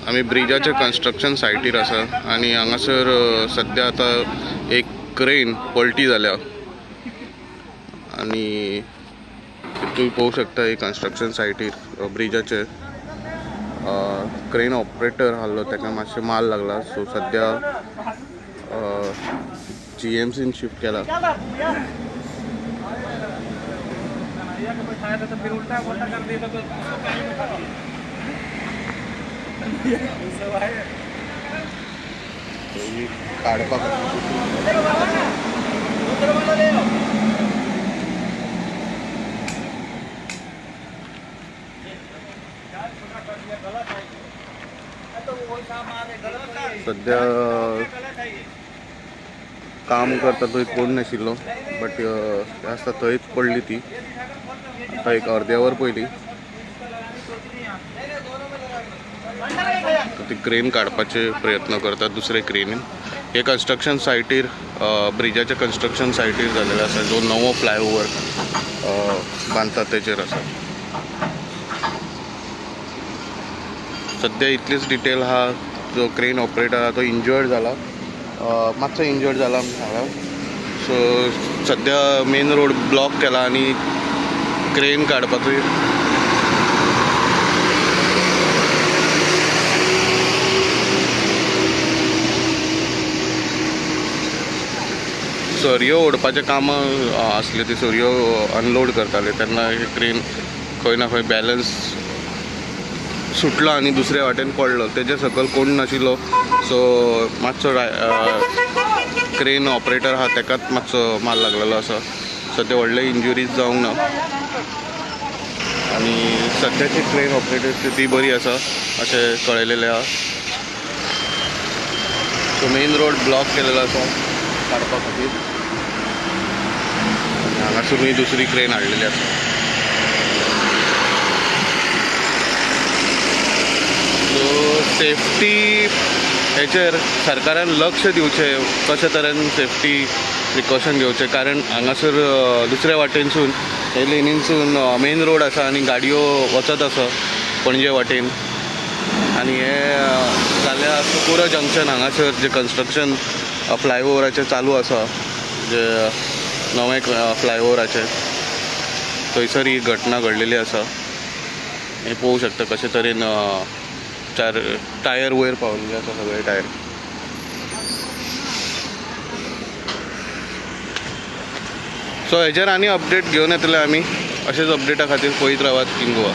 आम्ही ब्रिजाच्या कन्स्ट्रक्शन सायटीर आसा आणि हांगासर सध्या आता एक क्रेन पलटी जाल्या आणि तुम्ही पळोवंक शकता एक कन्स्ट्रक्शन सायटीर ब्रिजाचे क्रेन ऑपरेटर आसलो ताका मातशें माल लागला सो सध्या GMCन शिफ्ट केला. काढपाक सध्या काम करता थंय कोण नाशिल्लो बट आसता थंयच पडली ती आता एक अर्द्या वर पयली ती क्रेन काडपाचे प्रयत्न करतात दुसरे क्रेनीन. हे कन्स्ट्रक्शन सायटीर ब्रिजाच्या कन्स्ट्रक्शन सायटीर जाल्लेले आसा जो नवो फ्लायओवर बांदतात तेचेर आसा. सध्या इतलीच डिटेल हा जो क्रेन ऑपरेटर आहा तो इंजर्ड जाला मातसो इंजर्ड जाला हांगा. सो सध्या मेन रोड ब्लॉक केला आणि क्रेन काडपाचो सरयो ओडपाचें काम आसले ते सरयो अनलोड करताले तेन्ना हे क्रेन खंय ना खंय बॅलन्स सुटलो आणि दुसऱ्या वाटेन पडलो. तेजे सकयल कोण नाशिल्लो सो मातसो क्रेन ऑपरेटर आहा ताकाच मातसो माल लागलेलो आसा. सध्या व्हडले इंजुरीज जावंक ना आणि सध्याची क्रेन ऑपरेटर स्थिती बरी आसा अशें कळयलेलें आहा. सो मेन रोड ब्लॉक केलेलो आसा काडपा खातीर हांगासून दुसरी क्रेन हाडलेली आसा. सो सेफ्टी हेचेर सरकारान लक्ष दिवचें कशे तरेन सेफ्टी प्रिकॉशन घेवचें कारण हांगासर दुसऱ्या वाटेनसून हे लेनीनसून मेन रोड आसा आनी गाडयो वचत आसा पणजे वाटेन आनी हे जाल्या सुकुरा जंक्शन हांगासर जे कन्स्ट्रक्शन फ्लायओवराचें चालू आसा जे नवे फ्लायओवराचें थंयसर ही घटना घडलेली आसा. हे पळोवंक शकता कशे तरेन टायर वयर पावलेले आसा सगळे टायर. सो हेचेर आनी अपडेट घेवन येतले आमी. अशेच अपडेटा खातीर पळयत रावात किंग गोवा.